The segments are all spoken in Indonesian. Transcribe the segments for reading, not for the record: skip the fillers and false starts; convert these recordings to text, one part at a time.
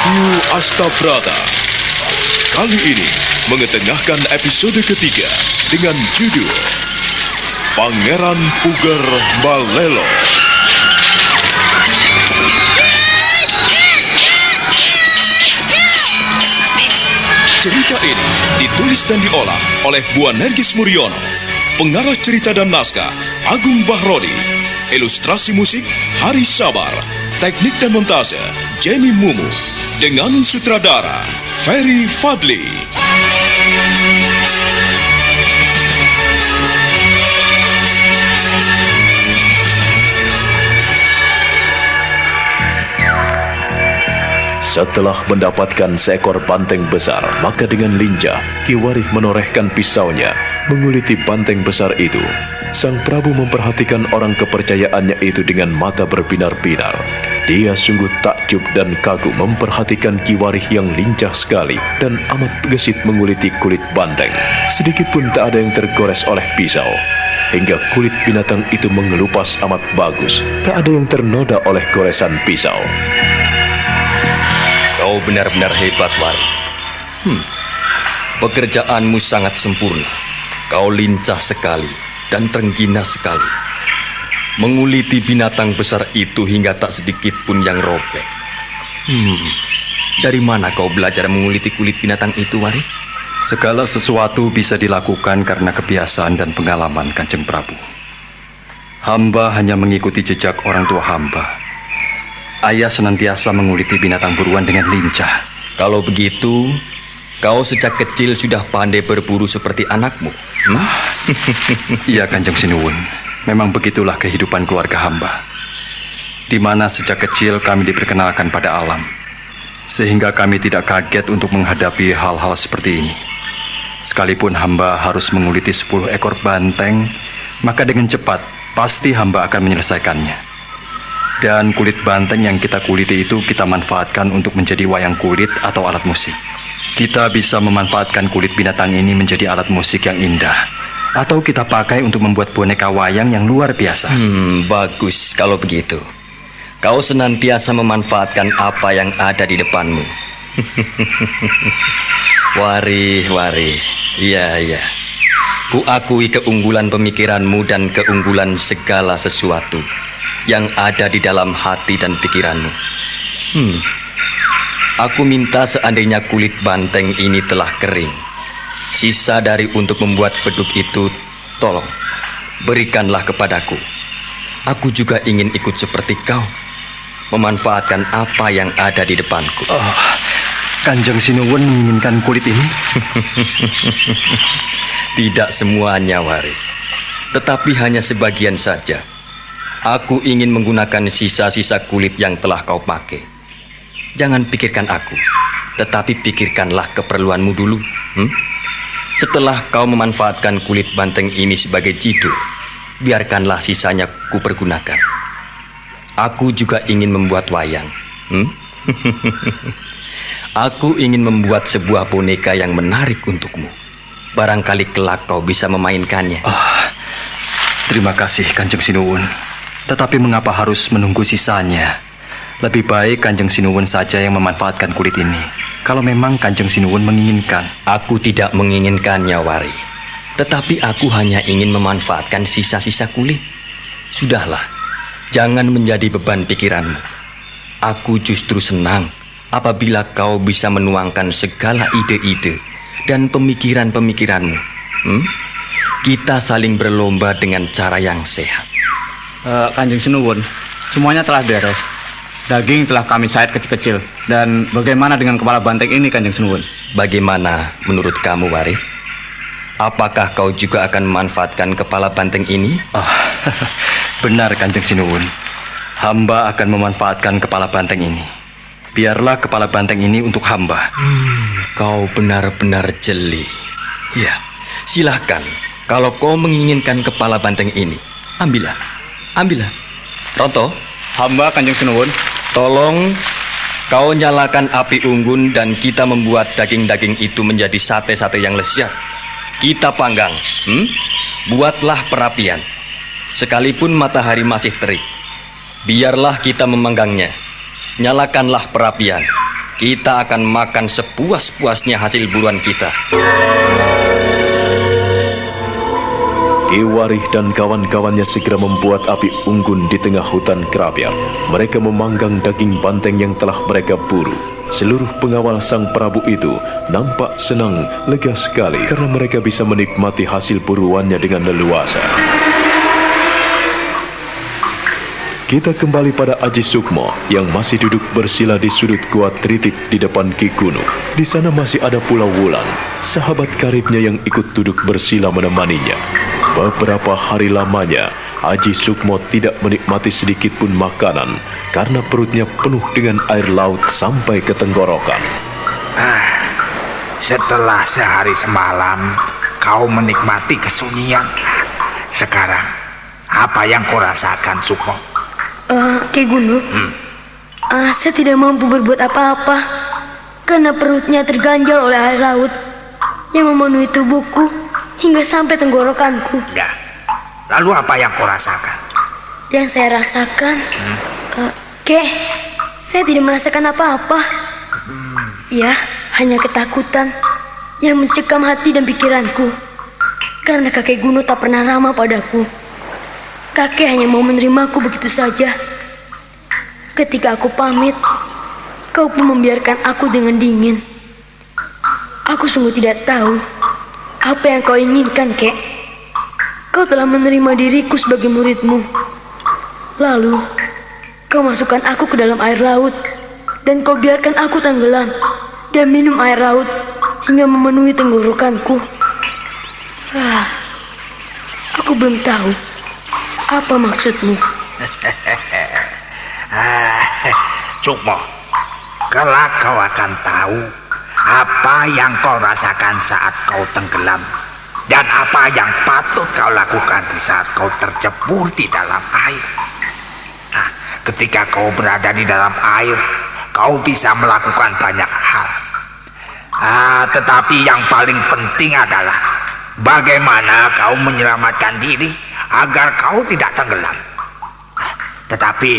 Hiu Astabrata. Kali ini mengetengahkan episode ketiga dengan judul Pangeran Puger Balelo. Cerita ini ditulis dan diolah oleh Bu Nergis Muriono. Pengarah cerita dan naskah Agung Bahrodi. Ilustrasi musik Hari Sabar. Teknik dan montase Jenny Mumu. Dengan sutradara Ferry Fadli. Setelah mendapatkan seekor banteng besar, maka dengan lincah Ki Warih menorehkan pisaunya, menguliti banteng besar itu. Sang Prabu memperhatikan orang kepercayaannya itu dengan mata berbinar-binar. Dia sungguh takjub dan kagum memperhatikan Ki Warih yang lincah sekali dan amat gesit menguliti kulit banteng. Sedikit pun tak ada yang tergores oleh pisau. Hingga kulit binatang itu mengelupas amat bagus. Tak ada yang ternoda oleh goresan pisau. Kau benar-benar hebat, Warih. Pekerjaanmu sangat sempurna. Kau lincah sekali dan terengginas sekali. Menguliti binatang besar itu hingga tak sedikit pun yang robek. Dari mana kau belajar menguliti kulit binatang itu, Warih? Segala sesuatu bisa dilakukan karena kebiasaan dan pengalaman, Kanjeng Prabu. Hamba hanya mengikuti jejak orang tua hamba. Ayah senantiasa menguliti binatang buruan dengan lincah. Kalau begitu, kau sejak kecil sudah pandai berburu seperti anakmu. Iya, Kanjeng Sinuwun. Memang begitulah kehidupan keluarga hamba. Di mana sejak kecil kami diperkenalkan pada alam. Sehingga kami tidak kaget untuk menghadapi hal-hal seperti ini. Sekalipun hamba harus menguliti 10 ekor banteng, maka dengan cepat pasti hamba akan menyelesaikannya. Dan kulit banteng yang kita kuliti itu kita manfaatkan untuk menjadi wayang kulit atau alat musik. Kita bisa memanfaatkan kulit binatang ini menjadi alat musik yang indah. Atau kita pakai untuk membuat boneka wayang yang luar biasa. Bagus kalau begitu. Kau senantiasa memanfaatkan apa yang ada di depanmu. Warih. Iya. Kuakui keunggulan pemikiranmu dan keunggulan segala sesuatu yang ada di dalam hati dan pikiranmu. Aku minta seandainya kulit banteng ini telah kering, sisa dari untuk membuat beduk itu, tolong berikanlah kepadaku. Aku juga ingin ikut seperti kau, memanfaatkan apa yang ada di depanku. Kanjeng Sinuwun menginginkan kulit ini? Tidak semuanya, Warih, tetapi hanya sebagian saja. Aku ingin menggunakan sisa-sisa kulit yang telah kau pakai. Jangan pikirkan aku, tetapi pikirkanlah keperluanmu dulu. Setelah kau memanfaatkan kulit banteng ini sebagai jidur, biarkanlah sisanya kupergunakan. Aku juga ingin membuat wayang. Aku ingin membuat sebuah boneka yang menarik untukmu. Barangkali kelak kau bisa memainkannya. Terima kasih, Kanjeng Sinuwun. Tetapi mengapa harus menunggu sisanya? Lebih baik Kanjeng Sinuwun saja yang memanfaatkan kulit ini. Kalau memang Kanjeng Sinuwun menginginkan. Aku tidak menginginkannya, Warih. Tetapi aku hanya ingin memanfaatkan sisa-sisa kulit. Sudahlah, jangan menjadi beban pikiranmu. Aku justru senang apabila kau bisa menuangkan segala ide-ide dan pemikiran-pemikiranmu. Kita saling berlomba dengan cara yang sehat. Kanjeng Sinuwun, semuanya telah beres. Daging telah kami sayat kecil-kecil. Dan bagaimana dengan kepala banteng ini, Kanjeng Sinuwun? Bagaimana menurut kamu, Warih? Apakah kau juga akan memanfaatkan kepala banteng ini? Benar, Kanjeng Sinuwun. Hamba akan memanfaatkan kepala banteng ini. Biarlah kepala banteng ini untuk hamba. Kau benar-benar jeli. Ya, silahkan. Kalau kau menginginkan kepala banteng ini, ambillah. Ronto, Hamba, Kanjeng Sinuwun. tolong kau nyalakan api unggun dan kita membuat daging-daging itu menjadi sate-sate yang lezat. Kita panggang. Buatlah perapian. Sekalipun matahari masih terik, biarlah kita memanggangnya. Nyalakanlah perapian. kita akan makan sepuas-puasnya hasil buruan kita. Ki Warih dan kawan-kawannya segera membuat api unggun di tengah hutan kerapian. Mereka memanggang daging banteng yang telah mereka buru. Seluruh pengawal sang Prabu itu nampak senang, lega sekali karena mereka bisa menikmati hasil buruannya dengan leluasa. Kita kembali pada Aji Sukmo yang masih duduk bersila di sudut gua Tritip di depan Ki Gunung. Di sana masih ada pula Wulan, sahabat karibnya yang ikut duduk bersila menemaninya. Beberapa hari lamanya, Aji Sukmo tidak menikmati sedikit pun makanan karena perutnya penuh dengan air laut sampai ke tenggorokan. Setelah sehari semalam kau menikmati kesunyian. Sekarang apa yang kau rasakan, Sukmo? Ki Gunung, saya tidak mampu berbuat apa-apa karena perutnya terganjal oleh air laut yang memenuhi tubuhku hingga sampai tenggorokanku. Ya. Lalu apa yang kau rasakan? Yang saya rasakan, saya tidak merasakan apa-apa. Ya, hanya ketakutan yang mencekam hati dan pikiranku karena kakek Gunung tak pernah ramah padaku. Kakek hanya mau menerimaku begitu saja. Ketika aku pamit, kau pun membiarkan aku dengan dingin. Aku sungguh tidak tahu apa yang kau inginkan, Kek. Kau telah menerima diriku sebagai muridmu. Lalu, kau masukkan aku ke dalam air laut dan kau biarkan aku tenggelam dan minum air laut hingga memenuhi tenggorokanku. Aku belum tahu apa maksudmu. Sukmo, kelak kau akan tahu apa yang kau rasakan saat kau tenggelam dan apa yang patut kau lakukan di saat kau tercebur di dalam air. Nah, ketika kau berada di dalam air, kau bisa melakukan banyak hal. Tetapi yang paling penting adalah bagaimana kau menyelamatkan diri agar kau tidak tenggelam. Tetapi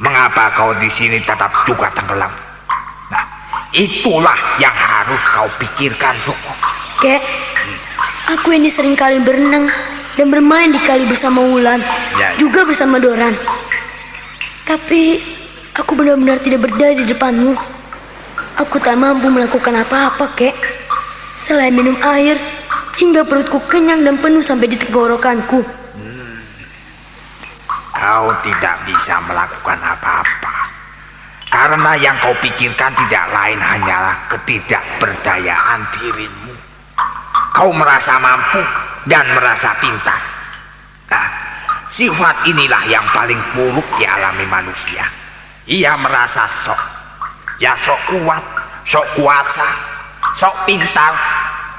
mengapa kau di sini tetap juga tenggelam? Nah, itulah yang harus kau pikirkan, Sukmo. Kek, aku ini sering kali berenang dan bermain di kali bersama Wulan, juga bersama Doran. Tapi aku benar-benar tidak berdaya di depanmu. Aku tak mampu melakukan apa-apa, Kek, selain minum air hingga perutku kenyang dan penuh sampai di tenggorokanku. Kau tidak bisa melakukan apa-apa karena yang kau pikirkan tidak lain hanyalah ketidakberdayaan dirimu. Kau merasa mampu dan merasa pintar. Nah, sifat inilah yang paling buruk dialami manusia. Ia merasa sok kuat, sok kuasa, sok pintar,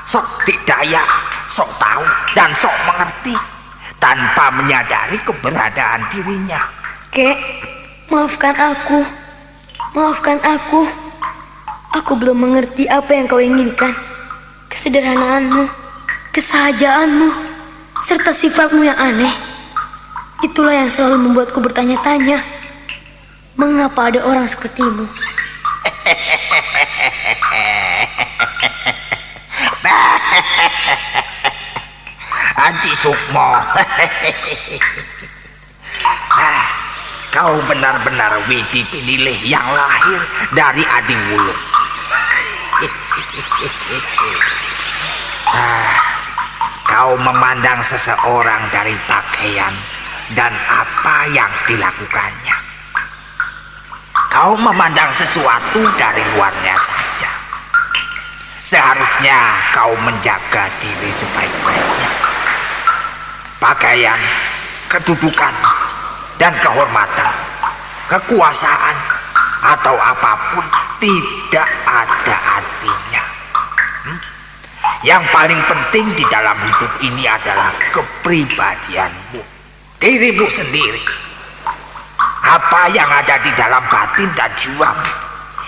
sok dikdaya, sok tahu dan sok mengerti tanpa menyadari keberadaan dirinya. Kek, maafkan aku. Maafkan aku. Aku belum mengerti apa yang kau inginkan. Kesederhanaanmu, kesahajaanmu, serta sifatmu yang aneh. Itulah yang selalu membuatku bertanya-tanya, mengapa ada orang sepertimu? Aji Sukmo, kau benar-benar wiji pinilih yang lahir dari Ading Wulung. Kau memandang seseorang dari pakaian dan apa yang dilakukannya. Kau memandang sesuatu dari luarnya saja. Seharusnya kau menjaga diri sebaik-baiknya. Pakaian, kedudukan, dan kehormatan, kekuasaan, atau apapun tidak ada artinya. Yang paling penting di dalam hidup ini adalah kepribadianmu, dirimu sendiri. Apa yang ada di dalam batin dan jiwamu,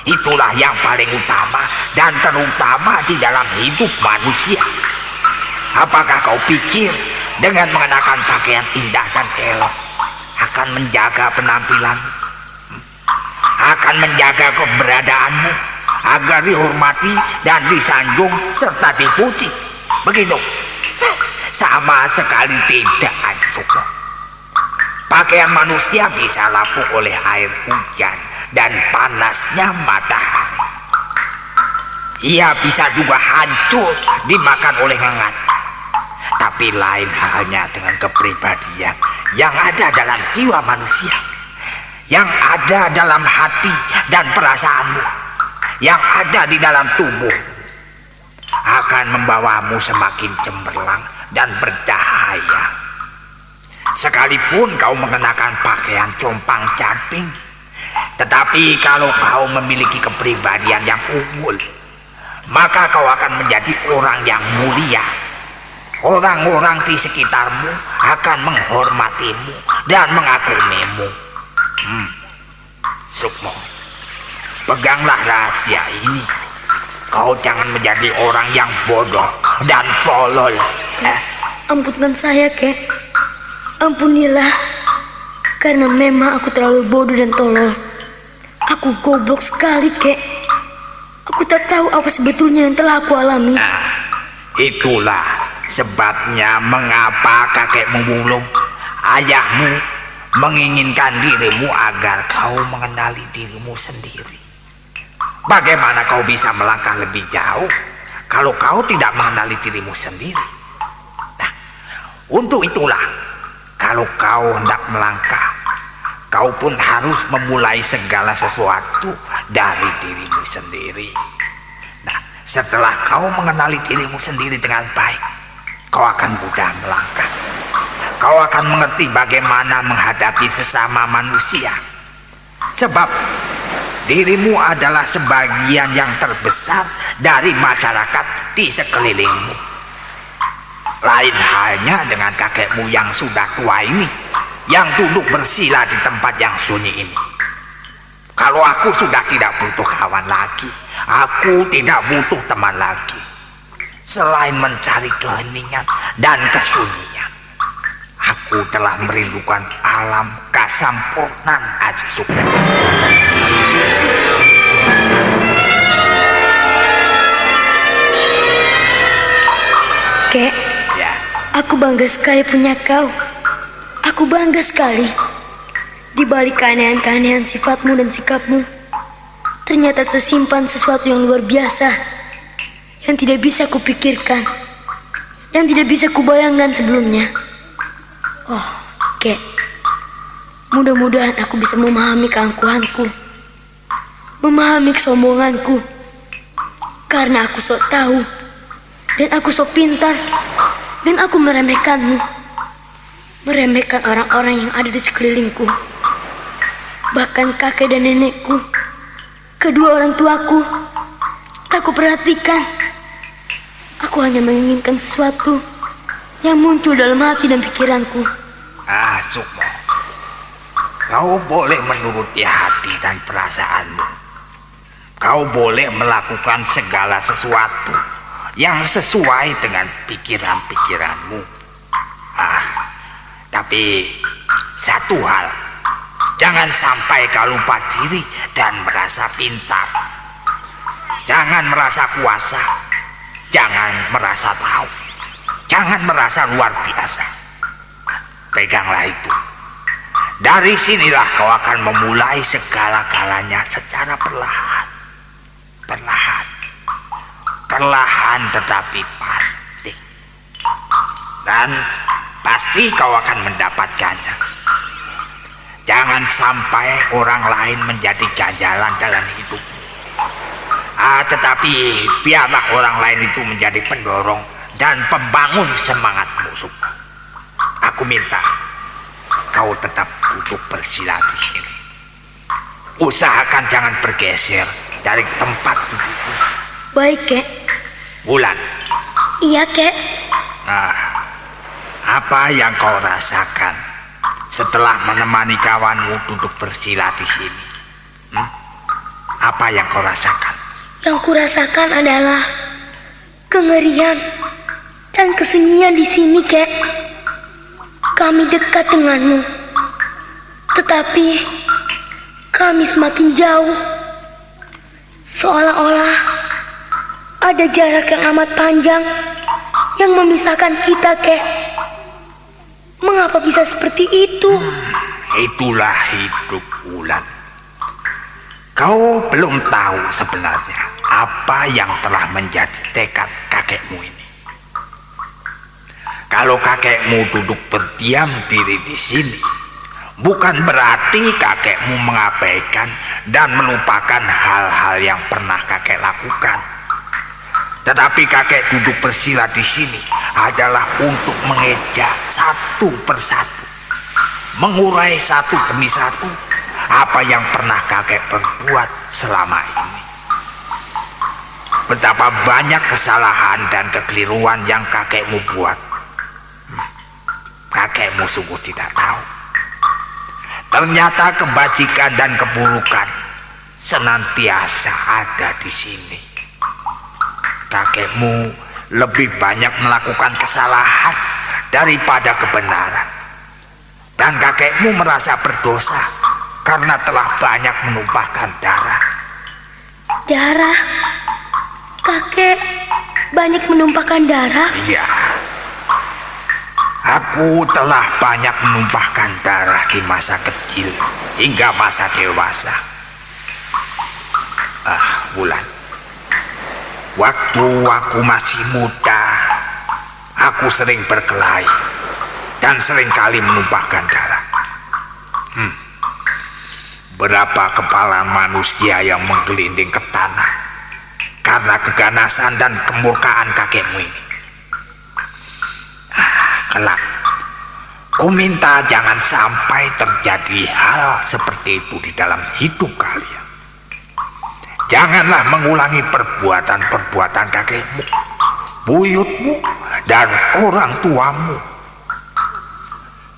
itulah yang paling utama dan terutama di dalam hidup manusia. Apakah kau pikir dengan mengenakan pakaian indah dan elok akan menjaga penampilanmu, akan menjaga keberadaanmu, agar dihormati dan disanjung serta dipuji. Begitu. Sama sekali tidak, Haji Sukmo. Pakaian manusia bisa lapuk oleh air hujan dan panasnya matahari. Ia bisa juga hancur dimakan oleh lengan. Tapi lain halnya dengan kepribadian yang ada dalam jiwa manusia, yang ada dalam hati dan perasaanmu, yang ada di dalam tubuh, akan membawamu semakin cemerlang dan bercahaya. Sekalipun kau mengenakan pakaian compang-camping, tetapi kalau kau memiliki kepribadian yang unggul, maka kau akan menjadi orang yang mulia. Orang-orang di sekitarmu akan menghormatimu dan mengagumimu. Sukmo, peganglah rahasia ini. Kau jangan menjadi orang yang bodoh dan tolol. Ampunkan saya, Kek. Ampunilah. Karena memang aku terlalu bodoh dan tolol. Aku goblok sekali, Kek. Aku tak tahu apa sebetulnya yang telah aku alami. Itulah sebabnya mengapa kakekmu Wulung, ayahmu, menginginkan dirimu agar kau mengenali dirimu sendiri. Bagaimana kau bisa melangkah lebih jauh kalau kau tidak mengenali dirimu sendiri? Nah, untuk itulah kalau kau hendak melangkah, kau pun harus memulai segala sesuatu dari dirimu sendiri. Nah, setelah kau mengenali dirimu sendiri dengan baik, kau akan mudah melangkah. Kau akan mengerti bagaimana menghadapi sesama manusia. Sebab dirimu adalah sebagian yang terbesar dari masyarakat di sekelilingmu. Lain halnya dengan kakekmu yang sudah tua ini, yang duduk bersila di tempat yang sunyi ini. Kalau aku sudah tidak butuh kawan lagi, aku tidak butuh teman lagi. Selain mencari keheningan dan kesunyian, aku telah merindukan alam kasampurnan Haji Sukmo. Kek, Ya, aku bangga sekali punya kau. Aku bangga sekali. Di balik keanehan-keanehan sifatmu dan sikapmu, ternyata tersimpan sesuatu yang luar biasa, yang tidak bisa kupikirkan, yang tidak bisa kubayangkan sebelumnya. Oh, Kek, mudah-mudahan aku bisa memahami keangkuhanku, memahami kesombonganku, karena aku sok tahu, dan aku sok pintar, dan aku meremehkanmu, meremehkan orang-orang yang ada di sekelilingku, bahkan kakek dan nenekku, kedua orang tuaku, tak kuperhatikan. Aku hanya menginginkan sesuatu yang muncul dalam hati dan pikiranku. Sukmo, kau boleh menuruti hati dan perasaanmu. Kau boleh melakukan segala sesuatu yang sesuai dengan pikiran-pikiranmu. Tapi satu hal, jangan sampai kau lupa diri dan merasa pintar. Jangan merasa kuasa, jangan merasa tahu, jangan merasa luar biasa. Peganglah itu. Dari sinilah kau akan memulai segala-galanya secara perlahan. Perlahan tetapi pasti. Dan pasti kau akan mendapatkannya. Jangan sampai orang lain menjadi ganjalan dalam hidup. Tetapi biarlah orang lain itu menjadi pendorong dan pembangun semangatmu, Sukmo. Aku minta kau tetap duduk bersila di sini. Usahakan jangan bergeser dari tempat dudukmu. Baik, Kek. Wulan. Iya, Kek. Nah, apa yang kau rasakan setelah menemani kawanmu duduk bersila di sini? Apa yang kau rasakan? Yang kurasakan adalah kengerian dan kesunyian di sini, Kek. Kami dekat denganmu, tetapi kami semakin jauh. Seolah-olah ada jarak yang amat panjang yang memisahkan kita, kek. Mengapa bisa seperti itu? Itulah hidup, Wulan. Kau belum tahu sebenarnya apa yang telah menjadi tekad kakekmu ini. Kalau kakekmu duduk berdiam diri di sini, bukan berarti kakekmu mengabaikan dan melupakan hal-hal yang pernah kakek lakukan. Tetapi kakek duduk bersila di sini adalah untuk mengeja satu persatu, mengurai satu demi satu apa yang pernah kakek perbuat selama ini. Betapa banyak kesalahan dan kekeliruan yang kakekmu buat. Kakekmu sungguh tidak tahu. Ternyata kebajikan dan keburukan senantiasa ada di sini. Kakekmu lebih banyak melakukan kesalahan daripada kebenaran. Dan kakekmu merasa berdosa karena telah banyak menumpahkan darah. Darah? Kakek banyak menumpahkan darah? Iya. Aku telah banyak menumpahkan darah di masa kecil hingga masa dewasa. Wulan, waktu aku masih muda, aku sering berkelahi dan seringkali menumpahkan darah. Berapa kepala manusia yang menggelinding ke tanah karena keganasan dan kemurkaan kakekmu ini. Kelak, ku minta jangan sampai terjadi hal seperti itu di dalam hidup kalian. Janganlah mengulangi perbuatan-perbuatan kakekmu, buyutmu, dan orang tuamu.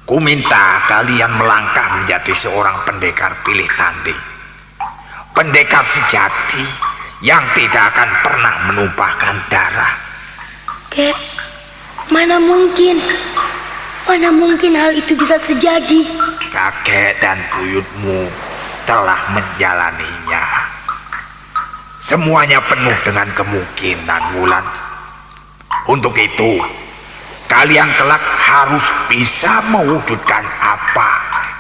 Ku minta kalian melangkah menjadi seorang pendekar pilih tanding, pendekar sejati yang tidak akan pernah menumpahkan darah. Kek, mana mungkin hal itu bisa terjadi? Kakek dan buyutmu telah menjalaninya. Semuanya penuh dengan kemungkinan, Wulan. Untuk itu, kalian kelak harus bisa mewujudkan apa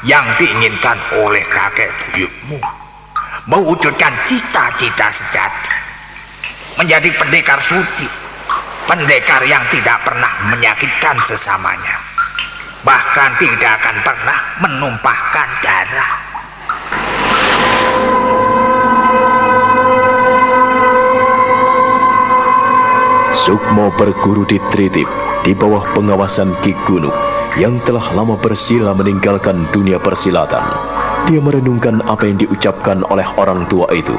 yang diinginkan oleh kakek buyutmu. Mewujudkan cita-cita sejati. Menjadi pendekar suci. Pendekar yang tidak pernah menyakitkan sesamanya. Bahkan tidak akan pernah menumpahkan darah. Sukmo berguru di Tritip di bawah pengawasan Ki Gunuk yang telah lama bersila meninggalkan dunia persilatan. Dia merenungkan apa yang diucapkan oleh orang tua itu.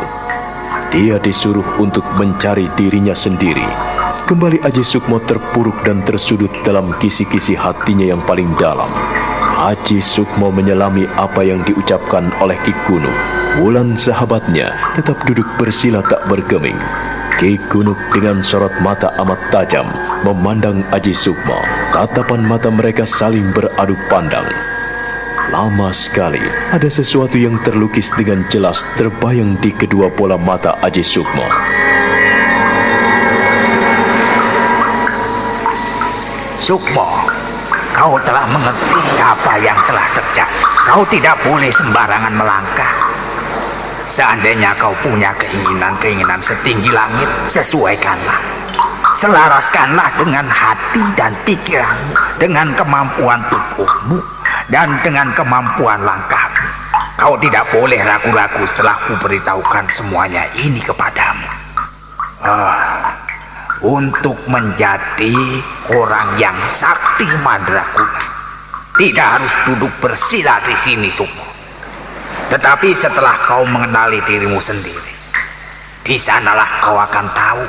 Dia disuruh untuk mencari dirinya sendiri. Kembali Aji Sukmo terpuruk dan tersudut dalam kisi-kisi hatinya yang paling dalam. Aji Sukmo menyelami apa yang diucapkan oleh Ki Gunuk. Wulan sahabatnya tetap duduk bersila tak bergeming. Ki Gunuk dengan sorot mata amat tajam memandang Aji Sukmo. Tatapan mata mereka saling beradu pandang. Lama sekali ada sesuatu yang terlukis dengan jelas terbayang di kedua bola mata Aji Sukmo. Sukmo, kau telah mengerti apa yang telah terjadi. Kau tidak boleh sembarangan melangkah. Seandainya kau punya keinginan setinggi langit, sesuaikanlah. Selaraskanlah dengan hati dan pikiranmu, dengan kemampuan tubuhmu, dan dengan kemampuan langkahmu. Kau tidak boleh ragu-ragu setelah ku beritahukan semuanya ini kepadamu. Untuk menjadi orang yang sakti mandraguna, tidak harus duduk bersila di sini, Sukmo. Tetapi setelah kau mengenali dirimu sendiri, di sanalah kau akan tahu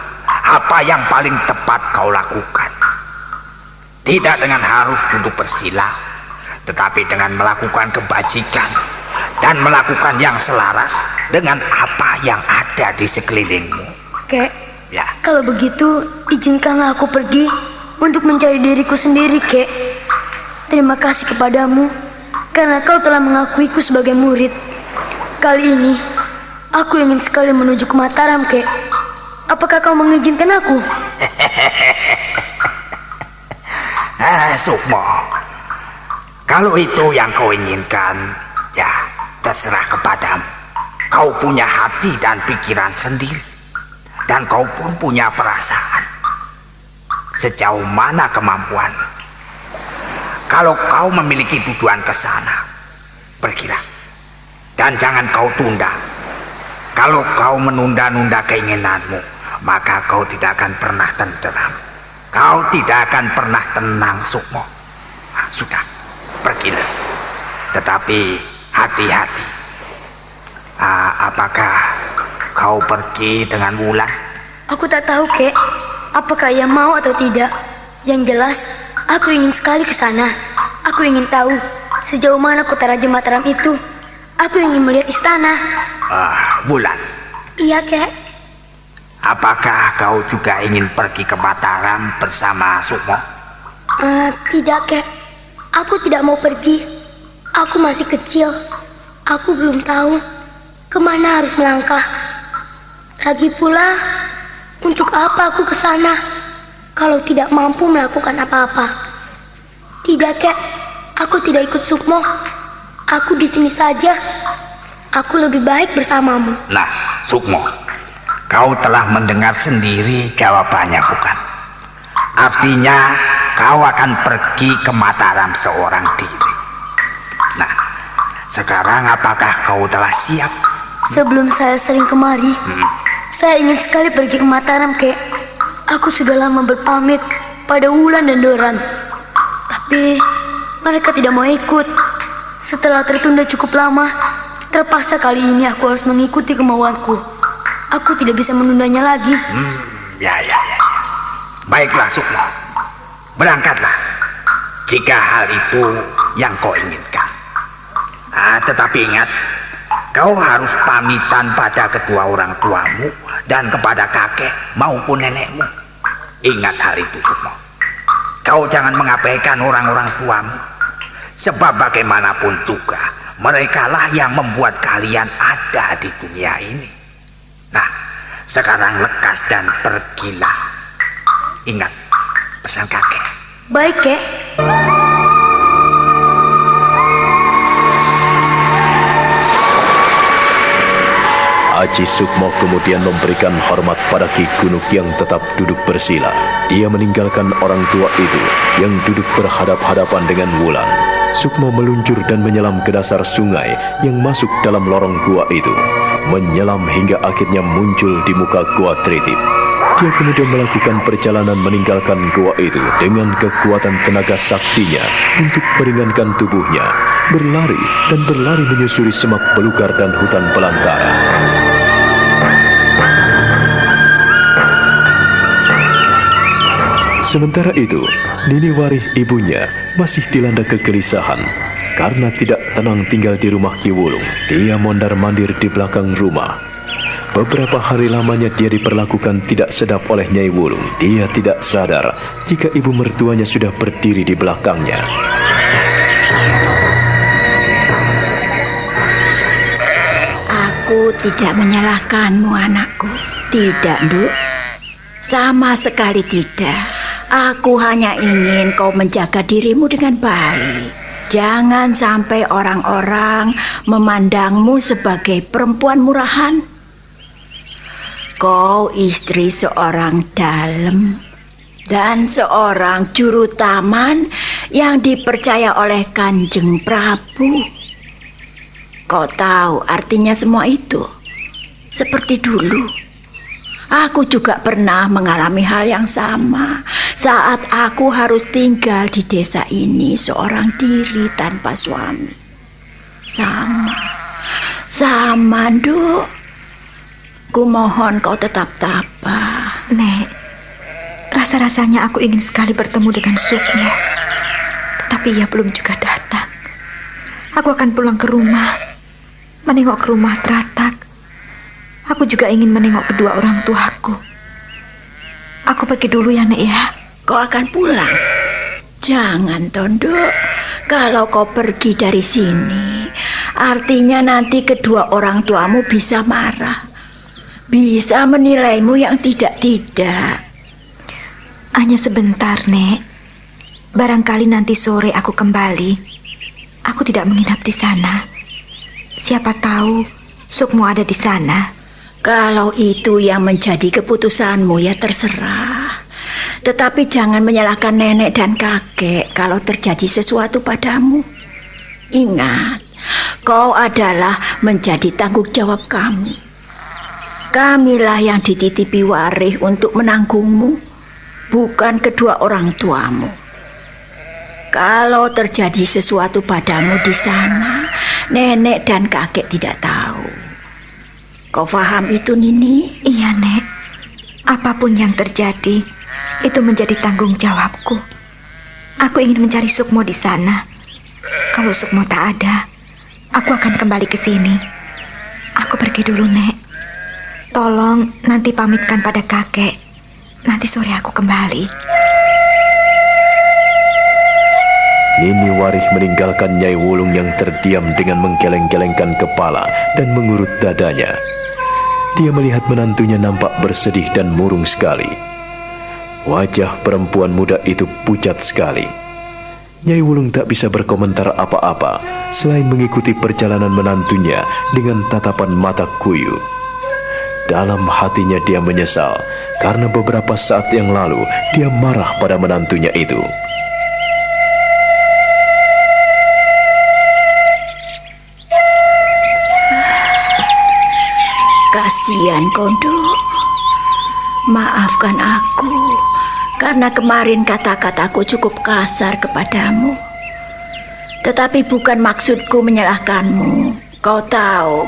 apa yang paling tepat kau lakukan. Tidak dengan harus duduk bersila, tetapi dengan melakukan kebajikan dan melakukan yang selaras dengan apa yang ada di sekelilingmu. Kek, Ya. kalau begitu izinkanlah aku pergi untuk mencari diriku sendiri, Kek. Terima kasih kepadamu karena kau telah mengakuiku sebagai murid. Kali ini Aku ingin sekali menuju ke Mataram, Kek. Apakah kau mengizinkan aku? Sukmo, kalau itu yang kau inginkan, ya terserah kepadamu. Kau punya hati dan pikiran sendiri, dan kau pun punya perasaan. Sejauh mana kemampuanmu? Kalau kau memiliki tujuan ke sana, pergilah. Dan jangan kau tunda. Kalau kau menunda-nunda keinginanmu, maka kau tidak akan pernah tenteram. Kau tidak akan pernah tenang, Sukmo. Nah, sudah, pergilah. Tetapi hati-hati. Apakah kau pergi dengan Wulan? Aku tak tahu, Kek. Apakah ia mau atau tidak? Yang jelas, aku ingin sekali ke sana. Aku ingin tahu sejauh mana kota Raja Mataram itu. Aku ingin melihat istana. Wulan. Iya, Kek. Apakah kau juga ingin pergi ke Mataram bersama Sukmo? Tidak, Kek. Aku tidak mau pergi. Aku masih kecil. Aku belum tahu kemana harus melangkah. Lagi pula, untuk apa aku ke sana kalau tidak mampu melakukan apa-apa? Tidak, Kek. Aku tidak ikut Sukmo. Aku di sini saja. Aku lebih baik bersamamu. Nah, Sukmo, kau telah mendengar sendiri jawabannya, bukan? Artinya kau akan pergi ke Mataram seorang diri. Nah, sekarang apakah kau telah siap? Sebelum saya sering kemari, saya ingin sekali pergi ke Mataram, Kek. Aku sudah lama berpamit pada Wulan dan Doran, tapi mereka tidak mau ikut. Setelah tertunda cukup lama, terpaksa kali ini aku harus mengikuti kemauanku. Aku tidak bisa menundanya lagi. Ya. Baiklah, Sukmo. Berangkatlah jika hal itu yang kau inginkan. Tetapi ingat, kau harus pamitan pada kedua orang tuamu dan kepada kakek maupun nenekmu. Ingat hal itu, Sukmo. Kau jangan mengabaikan orang-orang tuamu. Sebab bagaimanapun juga, merekalah yang membuat kalian ada di dunia ini. Nah, sekarang lekas dan pergilah. Ingat pesan kakek. Baik, Kek. Aji Sukmo kemudian memberikan hormat pada Ki Gunuk yang tetap duduk bersila. Dia meninggalkan orang tua itu yang duduk berhadap-hadapan dengan Wulan. Sukmo meluncur dan menyelam ke dasar sungai yang masuk dalam lorong gua itu. Menyelam hingga akhirnya muncul di muka gua Tritip. Dia kemudian melakukan perjalanan meninggalkan gua itu dengan kekuatan tenaga saktinya untuk meringankan tubuhnya, berlari dan berlari menyusuri semak belukar dan hutan belantara. Sementara itu, Nini Warih ibunya masih dilanda kegelisahan karena tidak tenang tinggal di rumah Ki Wulung. Dia mondar-mandir di belakang rumah. Beberapa hari lamanya dia diperlakukan tidak sedap oleh Nyai Wulung. Dia tidak sadar jika ibu mertuanya sudah berdiri di belakangnya. Aku tidak menyalahkanmu, anakku. Tidak, Nduk. Sama sekali tidak. Aku hanya ingin kau menjaga dirimu dengan baik. Jangan sampai orang-orang memandangmu sebagai perempuan murahan. Kau istri seorang dalem dan seorang juru taman yang dipercaya oleh Kanjeng Prabu. Kau tahu artinya semua itu? Seperti dulu, aku juga pernah mengalami hal yang sama saat aku harus tinggal di desa ini seorang diri tanpa suami. Sama, Nduk. Kumohon kau tetap tabah. Nek, rasa-rasanya aku ingin sekali bertemu dengan Sukmo. Tetapi ia belum juga datang. Aku akan pulang ke rumah, menengok ke rumah Teratak. Aku juga ingin menengok kedua orang tuaku. Aku pergi dulu ya, Nek ya. Kau akan pulang? Jangan, Tondok. Kalau kau pergi dari sini, Artinya nanti kedua orang tuamu bisa marah. Bisa menilaimu yang tidak-tidak. Hanya sebentar, Nek. Barangkali nanti sore aku kembali. Aku tidak menginap di sana. Siapa tahu Sukmo ada di sana. Kalau itu yang menjadi keputusanmu ya terserah. Tetapi jangan menyalahkan nenek dan kakek kalau terjadi sesuatu padamu. Ingat, kau adalah menjadi tanggung jawab kami. Kamilah yang dititipi Warih untuk menanggungmu, bukan kedua orang tuamu. Kalau terjadi sesuatu padamu di sana, nenek dan kakek tidak tahu. Kau paham itu, Nini? Iya, Nek. Apapun yang terjadi, itu menjadi tanggung jawabku. Aku ingin mencari Sukmo di sana. Kalau Sukmo tak ada, aku akan kembali ke sini. Aku pergi dulu, Nek. Tolong nanti pamitkan pada kakek. Nanti sore aku kembali. Nini Warih meninggalkan Nyai Wulung yang terdiam dengan menggeleng-gelengkan kepala dan mengurut dadanya. Dia melihat menantunya nampak bersedih dan murung sekali. Wajah perempuan muda itu pucat sekali. Nyai Wulung tak bisa berkomentar apa-apa selain mengikuti perjalanan menantunya dengan tatapan mata kuyu. Dalam hatinya dia menyesal karena beberapa saat yang lalu dia marah pada menantunya itu. Kasihan Kondo. Maafkan aku karena kemarin kata-kataku cukup kasar kepadamu. Tetapi bukan maksudku menyalahkanmu. Kau tahu,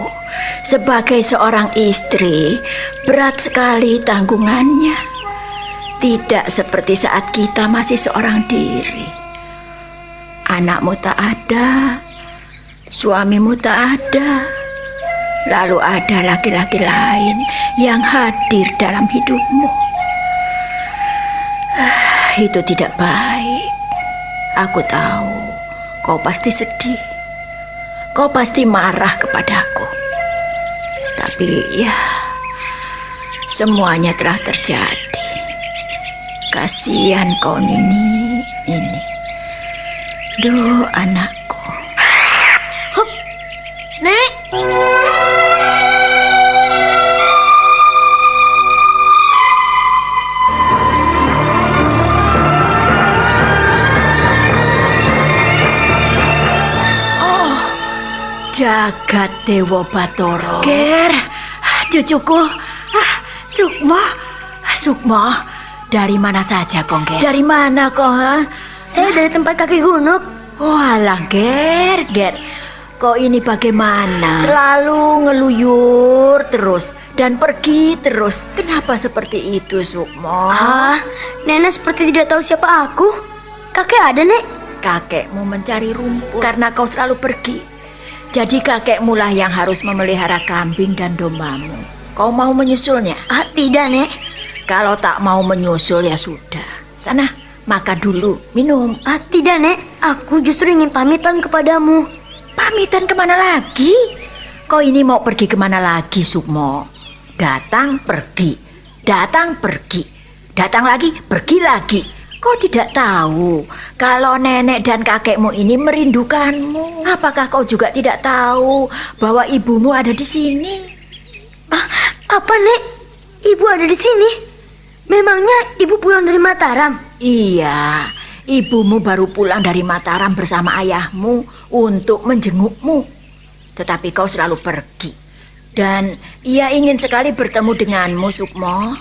sebagai seorang istri, berat sekali tanggungannya. Tidak seperti saat kita masih seorang diri. Anakmu tak ada, suamimu tak ada. Lalu ada laki-laki lain yang hadir dalam hidupmu. Itu tidak baik. Aku tahu kau pasti sedih. Kau pasti marah kepadaku. Tapi ya, semuanya telah terjadi. Kasihan kau Nini ini. Duh anakku. Hup, Nek. Jagat Dewa Batara. Ger, cucuku. Sukmo. Sukmo, dari mana saja kau, Ger? Dari mana kau, ha? Saya dari tempat kakek Gunuk. Oh alah, Ger. Kau ini bagaimana? Selalu ngeluyur terus dan pergi terus. Kenapa seperti itu, Sukmo? Nenek seperti tidak tahu siapa aku. Kakek ada, Nek? Kakekmu mencari rumput karena kau selalu pergi. Jadi kakekmu lah yang harus memelihara kambing dan dombamu. Kau mau menyusulnya? Tidak, Nek. Kalau tak mau menyusul ya sudah. Sana, makan dulu, minum. Tidak, Nek. Aku justru ingin pamitan kepadamu. Pamitan kemana lagi? Kau ini mau pergi kemana lagi, Sukmo? Datang, pergi. Datang, pergi. Datang lagi, pergi lagi. Kau tidak tahu kalau nenek dan kakekmu ini merindukanmu. Apakah kau juga tidak tahu bahwa ibumu ada di sini? Apa, Nek? Ibu ada di sini? Memangnya ibu pulang dari Mataram? Iya, ibumu baru pulang dari Mataram bersama ayahmu untuk menjengukmu. Tetapi kau selalu pergi. Dan ia ingin sekali bertemu denganmu, Sukmo.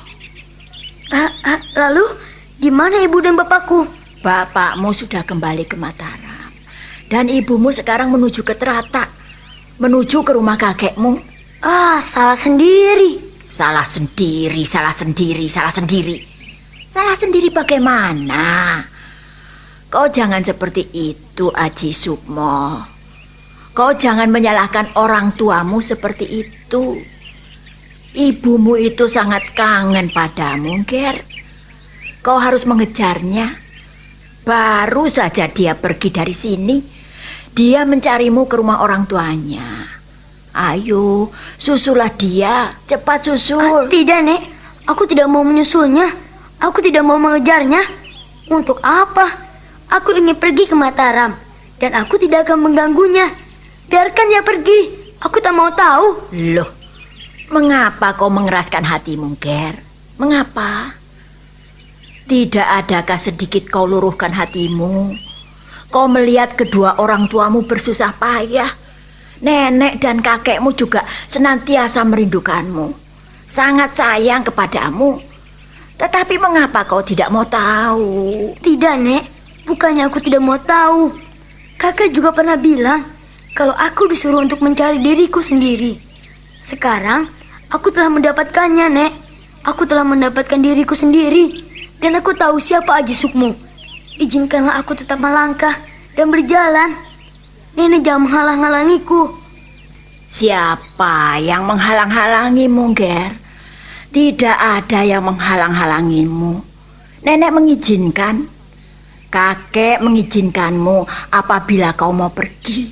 Lalu di mana ibu dan bapakku? Bapakmu sudah kembali ke Mataram. Dan ibumu sekarang menuju ke Teratak. Menuju ke rumah kakekmu. Salah sendiri. Salah sendiri. Salah sendiri bagaimana? Kau jangan seperti itu, Aji Sukmo. Kau jangan menyalahkan orang tuamu seperti itu. Ibumu itu sangat kangen padamu, Ger. Kau harus mengejarnya. Baru saja dia pergi dari sini, Dia mencarimu ke rumah orang tuanya. Ayo, susulah dia. Cepat susul. Tidak, Nek. Aku tidak mau menyusulnya. Aku tidak mau mengejarnya. Untuk apa? Aku ingin pergi ke Mataram. Dan aku tidak akan mengganggunya. Biarkan dia pergi. Aku tak mau tahu. Loh, mengapa kau mengeraskan hatimu, Ger? Mengapa? Tidak adakah sedikit kau luruhkan hatimu? Kau melihat kedua orang tuamu bersusah payah. Nenek dan kakekmu juga senantiasa merindukanmu. Sangat sayang kepadamu. Tetapi mengapa kau tidak mau tahu? Tidak, Nek. Bukannya aku tidak mau tahu. Kakek juga pernah bilang kalau aku disuruh untuk mencari diriku sendiri. Sekarang aku telah mendapatkannya, Nek. Aku telah mendapatkan diriku sendiri. Dan aku tahu siapa Aji Sukmo. Izinkanlah aku tetap melangkah dan berjalan. Nenek jangan menghalang-halangiku. Siapa yang menghalang-halangimu, Ger? Tidak ada yang menghalang-halangimu. Nenek mengizinkan. Kakek mengizinkanmu apabila kau mau pergi.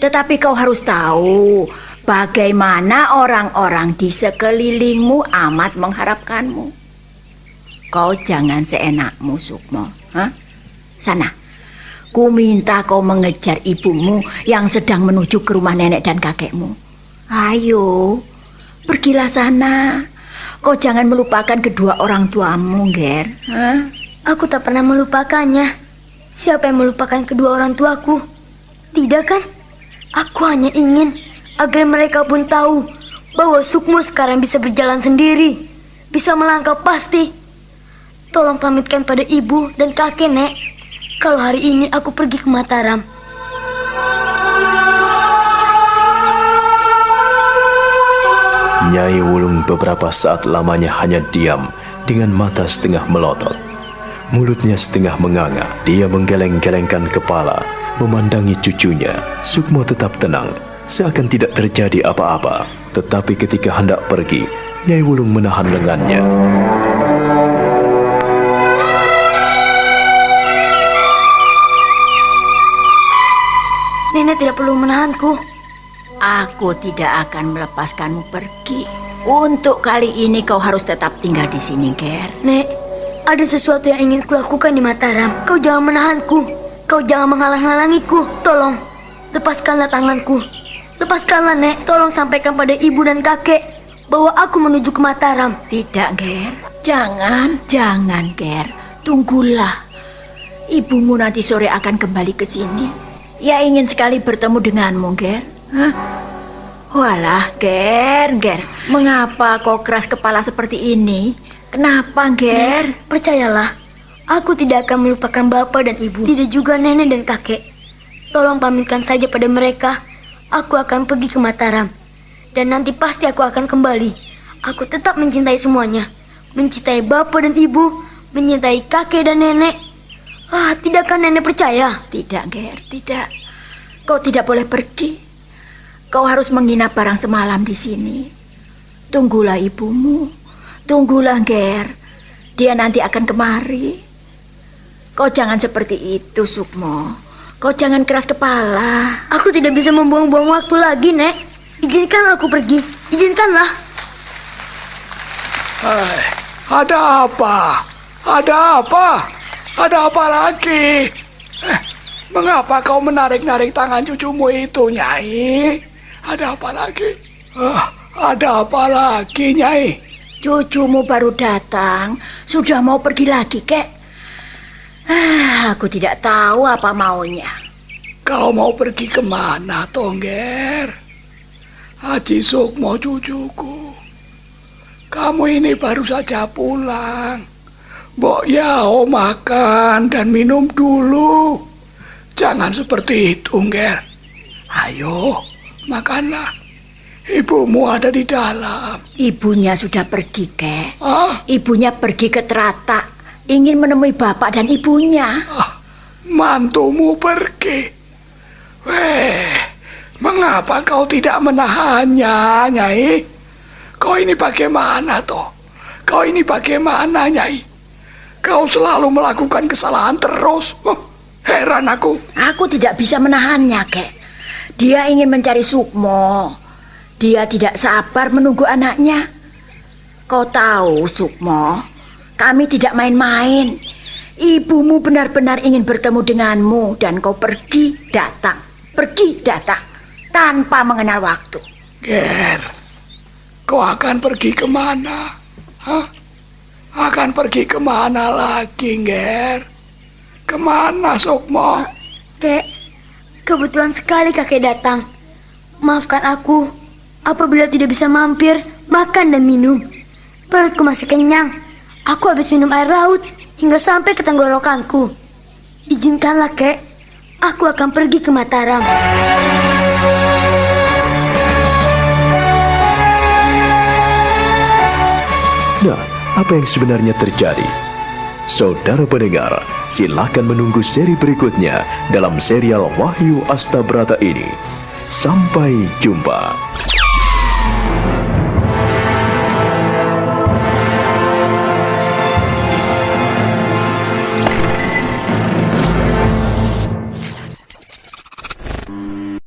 Tetapi kau harus tahu bagaimana orang-orang di sekelilingmu amat mengharapkanmu. Kau jangan seenakmu, Sukmo. Sana, ku minta kau mengejar ibumu yang sedang menuju ke rumah nenek dan kakekmu. Ayo, pergilah sana. Kau jangan melupakan kedua orang tuamu, Ger. Aku tak pernah melupakannya. Siapa yang melupakan kedua orang tuaku? Tidak kan? Aku hanya ingin agar mereka pun tahu bahwa Sukmo sekarang bisa berjalan sendiri. Bisa melangkah pasti. Tolong pamitkan pada ibu dan kakek, Nek. Kalau hari ini aku pergi ke Mataram. Nyai Wulung beberapa saat lamanya hanya diam dengan mata setengah melotot. Mulutnya setengah menganga. Dia menggeleng-gelengkan kepala, memandangi cucunya. Sukmo tetap tenang, seakan tidak terjadi apa-apa. Tetapi ketika hendak pergi, Nyai Wulung menahan lengannya. Nenek tidak perlu menahanku. Aku tidak akan melepaskanmu pergi. Untuk kali ini kau harus tetap tinggal di sini, Ger. Nek, ada sesuatu yang ingin kulakukan di Mataram. Kau jangan menahanku. Kau jangan menghalang-halangiku. Tolong, lepaskanlah tanganku. Lepaskanlah, Nek. Tolong sampaikan pada ibu dan kakek bahwa aku menuju ke Mataram. Tidak, Ger. Jangan, Ger. Tunggulah. Ibumu nanti sore akan kembali ke sini. Ia ingin sekali bertemu denganmu, Ger. Walah, Ger. Mengapa kau keras kepala seperti ini? Kenapa, Ger? Nek, percayalah, aku tidak akan melupakan bapak dan ibu. Tidak juga nenek dan kakek. Tolong pamitkan saja pada mereka. Aku akan pergi ke Mataram. Dan nanti pasti aku akan kembali. Aku tetap mencintai semuanya. Mencintai bapak dan ibu. Mencintai kakek dan nenek. Tidakkah nenek percaya? Tidak, Ger, tidak. Kau tidak boleh pergi. Kau harus menginap barang semalam di sini. Tunggulah ibumu. Tunggulah, Ger. Dia nanti akan kemari. Kau jangan seperti itu, Sukmo. Kau jangan keras kepala. Aku tidak bisa membuang-buang waktu lagi, Nek. Izinkanlah aku pergi. Izinkanlah. Ada apa? Ada apa? Ada apa lagi? Mengapa kau menarik-narik tangan cucumu itu, Nyai? Ada apa lagi? Ada apa lagi, Nyai? Cucumu baru datang, sudah mau pergi lagi, Kek. Aku tidak tahu apa maunya. Kau mau pergi kemana, Tongger? Haji Sukmo cucuku. Kamu ini baru saja pulang. Mbok Yao makan dan minum dulu. Jangan seperti itu, Nger. Ayo, makanlah. Ibumu ada di dalam. Ibunya sudah pergi, Kek. Ibunya pergi ke Teratak, ingin menemui bapak dan ibunya. Mantumu pergi. Mengapa kau tidak menahannya, Nyai? Kau ini bagaimana, toh? Kau ini bagaimana, Nyai? Kau selalu melakukan kesalahan terus. Heran aku. Aku tidak bisa menahannya, Kek. Dia ingin mencari Sukmo. Dia tidak sabar menunggu anaknya. Kau tahu, Sukmo, kami tidak main-main. Ibumu benar-benar ingin bertemu denganmu dan kau pergi datang tanpa mengenal waktu. Ger, kau akan pergi kemana? Hah? Akan pergi kemana lagi, Ger? Kemana, Sukmo? Kek, kebetulan sekali kakek datang. Maafkan aku apabila tidak bisa mampir makan dan minum. Perutku masih kenyang. Aku habis minum air laut hingga sampai ke tenggorokanku. Izinkanlah, Kek. Aku akan pergi ke Mataram. Nah, apa yang sebenarnya terjadi? Saudara pendengar, silakan menunggu seri berikutnya dalam serial Wahyu Astabrata ini. Sampai jumpa.